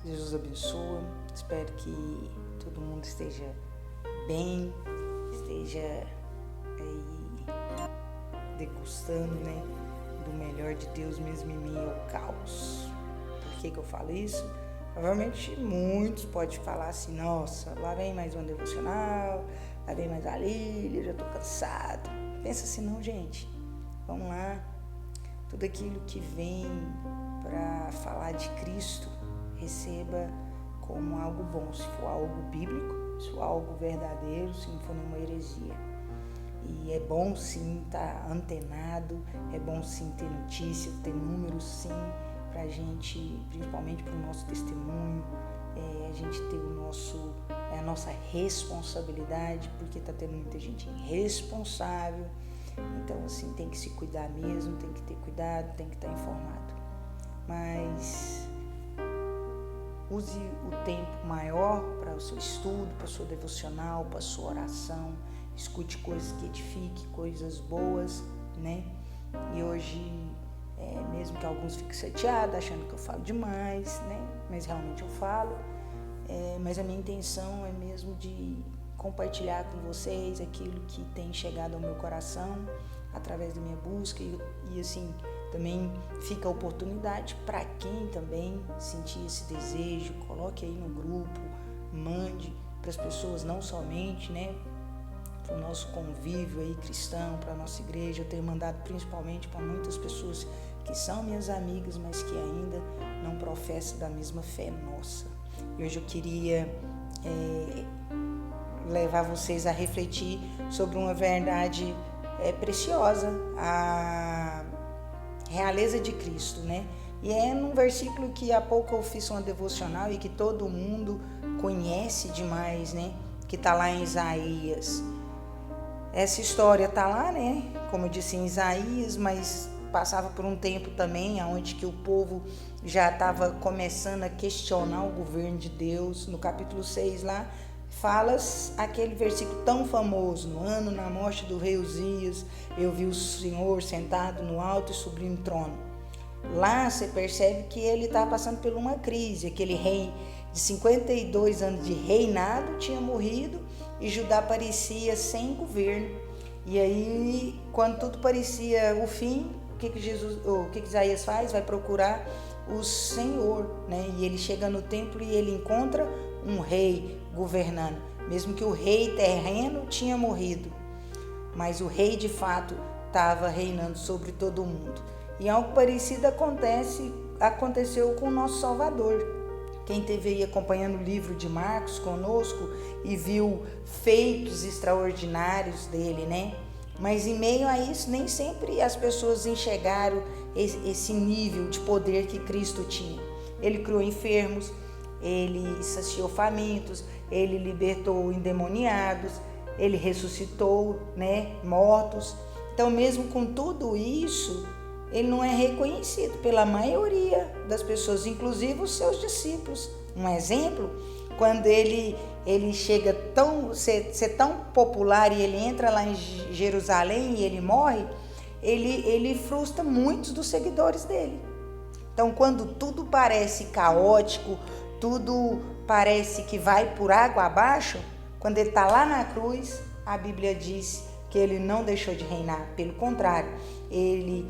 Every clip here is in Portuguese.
Deus abençoe. Espero que todo mundo esteja bem, esteja aí degustando, né, do melhor de Deus mesmo em meio ao caos. Por que eu falo isso? Provavelmente muitos podem falar assim: nossa, lá vem mais um devocional, lá vem mais a Lília, já tô cansado. Pensa assim, não, gente. Vamos lá. Tudo aquilo que vem para falar de Cristo, receba como algo bom, se for algo bíblico, se for algo verdadeiro, se não for nenhuma heresia. E é bom sim estar antenado, é bom sim ter notícia, ter números sim, para a gente, principalmente para o nosso testemunho, a gente ter a nossa responsabilidade, porque está tendo muita gente irresponsável. Então, assim, tem que se cuidar mesmo, tem que ter cuidado, tem que estar informado. Mas use o tempo maior para o seu estudo, para o seu devocional, para a sua oração. Escute coisas que edifiquem, coisas boas, né? E hoje, mesmo que alguns fiquem chateados, achando que eu falo demais, né? Mas realmente eu falo. Mas a minha intenção é mesmo de compartilhar com vocês aquilo que tem chegado ao meu coração através da minha busca e assim, também fica a oportunidade para quem também sentir esse desejo, coloque aí no grupo, mande para as pessoas, não somente, né, para o nosso convívio aí cristão, para a nossa igreja. Eu tenho mandado principalmente para muitas pessoas que são minhas amigas, mas que ainda não professam da mesma fé nossa. E hoje eu queria levar vocês a refletir sobre uma verdade preciosa, a realeza de Cristo, né? E é num versículo que há pouco eu fiz uma devocional e que todo mundo conhece demais, né? Que está lá em Isaías. Essa história está lá, né? Como eu disse, em Isaías, mas passava por um tempo também onde que o povo já estava começando a questionar o governo de Deus. No capítulo 6 lá, fala aquele versículo tão famoso: no ano na morte do rei Uzias, eu vi o Senhor sentado no alto e sublime trono. Lá você percebe que ele está passando por uma crise. Aquele rei de 52 anos de reinado tinha morrido e Judá parecia sem governo. E aí, quando tudo parecia o fim, o que Isaías faz? Vai procurar o Senhor, né? E ele chega no templo e ele encontra um rei governando, mesmo que o rei terreno tinha morrido, mas o rei de fato estava reinando sobre todo mundo. E algo parecido aconteceu com o nosso Salvador. Quem esteve aí acompanhando o livro de Marcos conosco e viu feitos extraordinários dele, né? Mas em meio a isso, nem sempre as pessoas enxergaram esse nível de poder que Cristo tinha. Ele curou enfermos, ele saciou famintos, ele libertou endemoniados, ele ressuscitou, né, mortos. Então, mesmo com tudo isso, ele não é reconhecido pela maioria das pessoas, inclusive os seus discípulos. Um exemplo, quando ele chega ser tão popular e ele entra lá em Jerusalém e ele morre, ele frustra muitos dos seguidores dele. Então, quando tudo parece caótico, tudo parece que vai por água abaixo, quando ele está lá na cruz, a Bíblia diz que ele não deixou de reinar. Pelo contrário, ele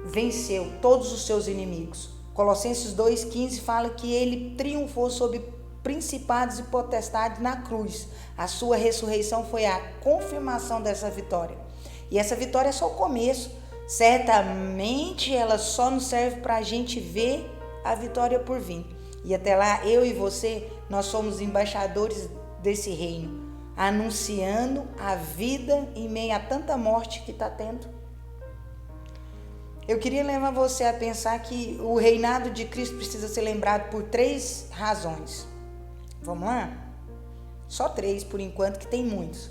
venceu todos os seus inimigos. Colossenses 2,15 fala que ele triunfou sobre principados e potestades na cruz. A sua ressurreição foi a confirmação dessa vitória. E essa vitória é só o começo. Certamente ela só nos serve para a gente ver a vitória por vir. E até lá, eu e você, nós somos embaixadores desse reino, anunciando a vida em meio a tanta morte que está tendo. Eu queria levar você a pensar que o reinado de Cristo precisa ser lembrado por 3 razões. Vamos lá? Só 3 por enquanto, que tem muitos.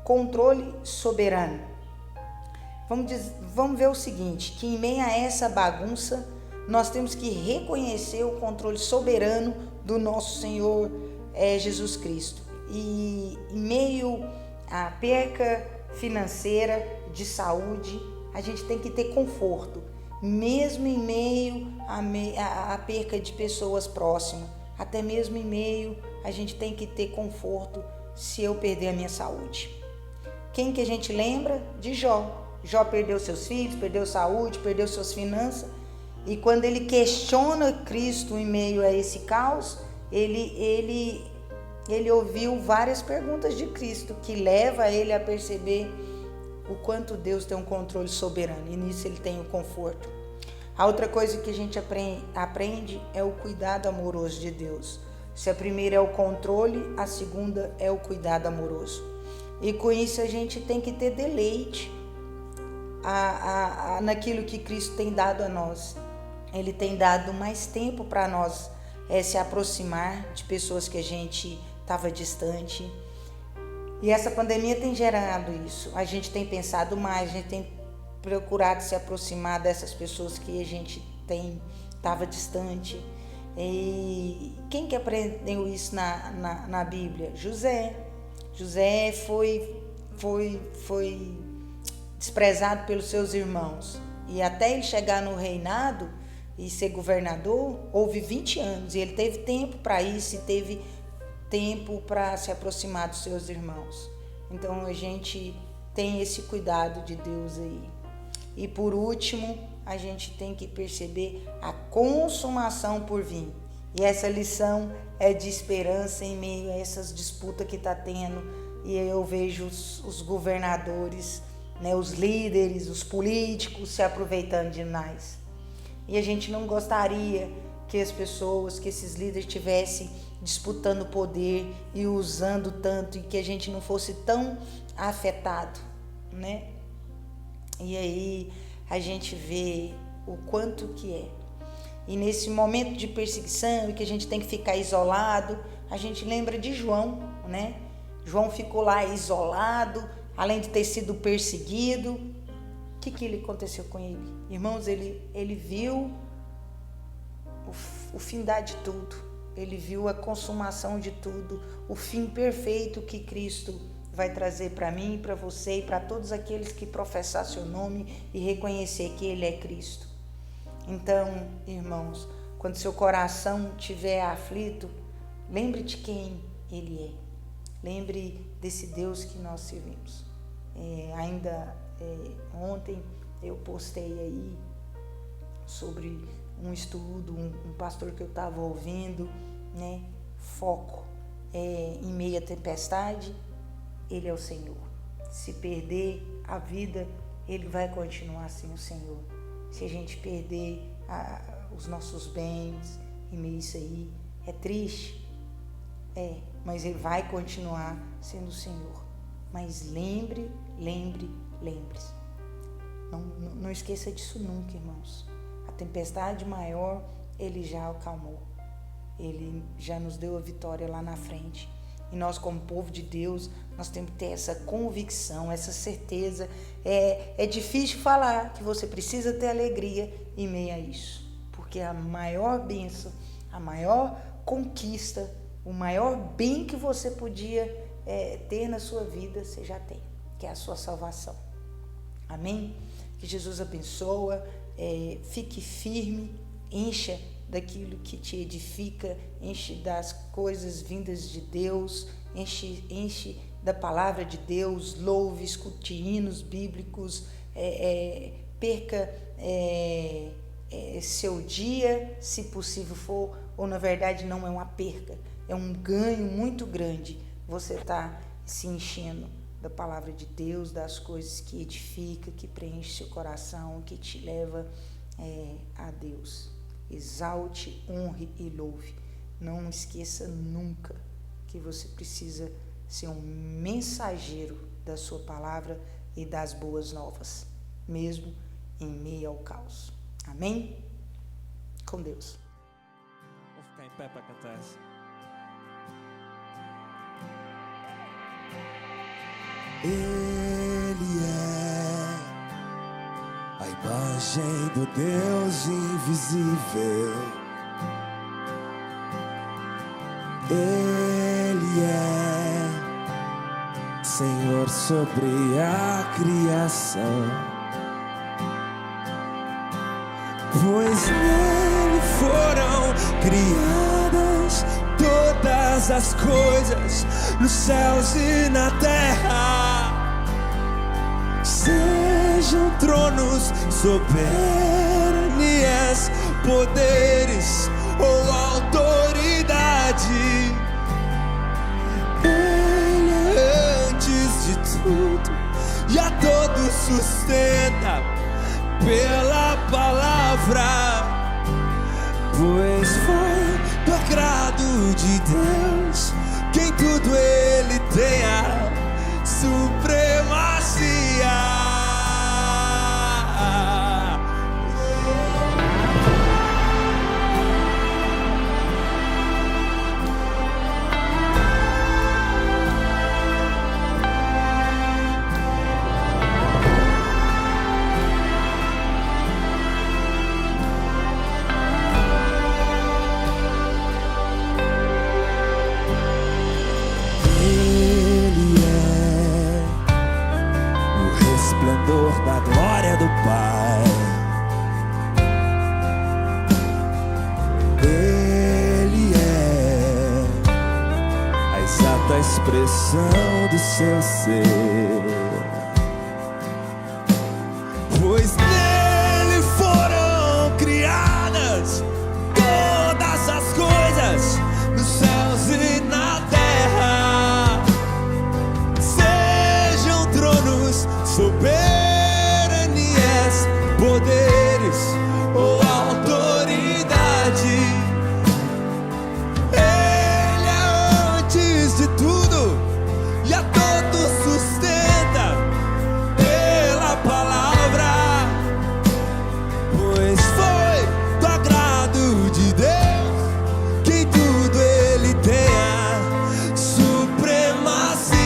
Controle soberano. Vamos ver o seguinte, que em meio a essa bagunça, nós temos que reconhecer o controle soberano do nosso Senhor Jesus Cristo. E em meio à perca financeira, de saúde, a gente tem que ter conforto. mesmo em meio à perca de pessoas próximas, até mesmo em meio a gente tem que ter conforto se eu perder a minha saúde. Quem que a gente lembra? De Jó. Jó perdeu seus filhos, perdeu saúde, perdeu suas finanças, e quando ele questiona Cristo em meio a esse caos, ele ouviu várias perguntas de Cristo, que leva ele a perceber o quanto Deus tem um controle soberano, e nisso ele tem o conforto. A outra coisa que a gente aprende é o cuidado amoroso de Deus. Se a primeira é o controle, a segunda é o cuidado amoroso. E com isso a gente tem que ter deleite naquilo que Cristo tem dado a nós. Ele tem dado mais tempo para nós se aproximar de pessoas que a gente estava distante. E essa pandemia tem gerado isso. A gente tem pensado mais, a gente tem procurado se aproximar dessas pessoas que a gente estava distante. E quem que aprendeu isso na Bíblia? José. José foi desprezado pelos seus irmãos. E até ele chegar no reinado e ser governador, houve 20 anos. E ele teve tempo para isso e teve tempo para se aproximar dos seus irmãos. Então a gente tem esse cuidado de Deus aí. E por último, a gente tem que perceber a consumação por vir. E essa lição é de esperança em meio a essas disputas que está tendo. E eu vejo os governadores, né, os líderes, os políticos se aproveitando demais. E a gente não gostaria que as pessoas, que esses líderes estivessem disputando poder e usando tanto, e que a gente não fosse tão afetado, né? E aí a gente vê o quanto que é. E nesse momento de perseguição e que a gente tem que ficar isolado, a gente lembra de João, né? João ficou lá isolado, além de ter sido perseguido. O que ele aconteceu com ele? Irmãos, ele viu o findar de tudo. Ele viu a consumação de tudo, o fim perfeito que Cristo vai trazer para mim e para você e para todos aqueles que professar seu nome e reconhecer que Ele é Cristo. Então, irmãos, quando seu coração estiver aflito, lembre de quem Ele é. Lembre desse Deus que nós servimos. Ontem eu postei aí sobre um estudo, um pastor que eu estava ouvindo, né? Foco em meio à tempestade, Ele é o Senhor. Se perder a vida, Ele vai continuar sendo o Senhor. Se a gente perder os nossos bens em meio a isso aí, é triste, mas Ele vai continuar sendo o Senhor. Mas lembre-se. Não esqueça disso nunca, irmãos. A tempestade maior, Ele já acalmou. Ele já nos deu a vitória lá na frente. E nós, como povo de Deus, nós temos que ter essa convicção, essa certeza. É difícil falar que você precisa ter alegria em meio a isso. Porque a maior bênção, a maior conquista, o maior bem que você podia ter na sua vida, você já tem, que é a sua salvação. Amém? Que Jesus abençoa, fique firme, encha daquilo que te edifica, enche das coisas vindas de Deus, enche da palavra de Deus, louve, escute hinos bíblicos, perca seu dia, se possível for, ou na verdade não é uma perca, é um ganho muito grande, você está se enchendo da palavra de Deus, das coisas que edifica, que preenche seu coração, que te leva a Deus. Exalte, honre e louve. Não esqueça nunca que você precisa ser um mensageiro da sua palavra e das boas novas, mesmo em meio ao caos. Amém? Com Deus. Vou ficar em pé para cantar essa. Ele é a imagem do Deus invisível. Ele é Senhor sobre a criação. criadas todas as coisas nos céus e na terra, sejam tronos, soberanias, poderes ou autoridade. Ele é antes de tudo e a todos sustenta pela palavra, pois foi do agrado de Deus que em tudo Ele tenha supremacia. Da glória do Pai, Ele é a exata expressão do seu ser, pois nele foram criadas todas as coisas nos céus e na terra, sejam tronos, soberanias, poderes ou autoridade. Ele é antes de tudo e a todos sustenta pela palavra, pois foi do agrado de Deus que em tudo Ele tenha supremacia.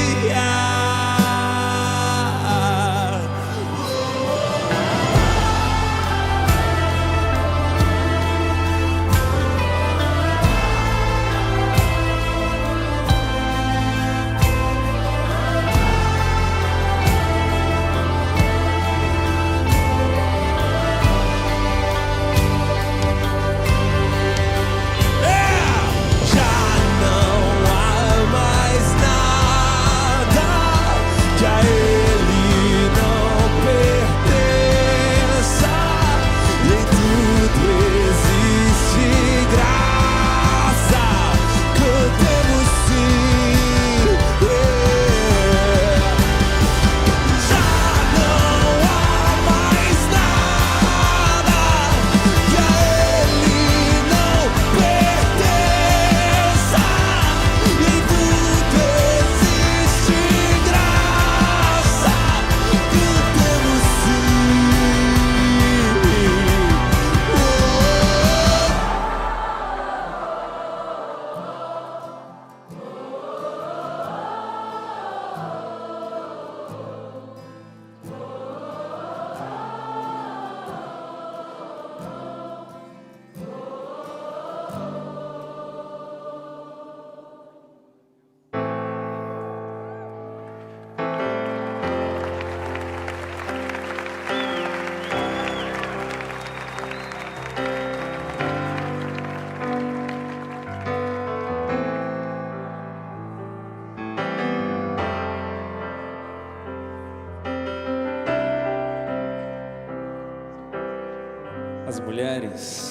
As mulheres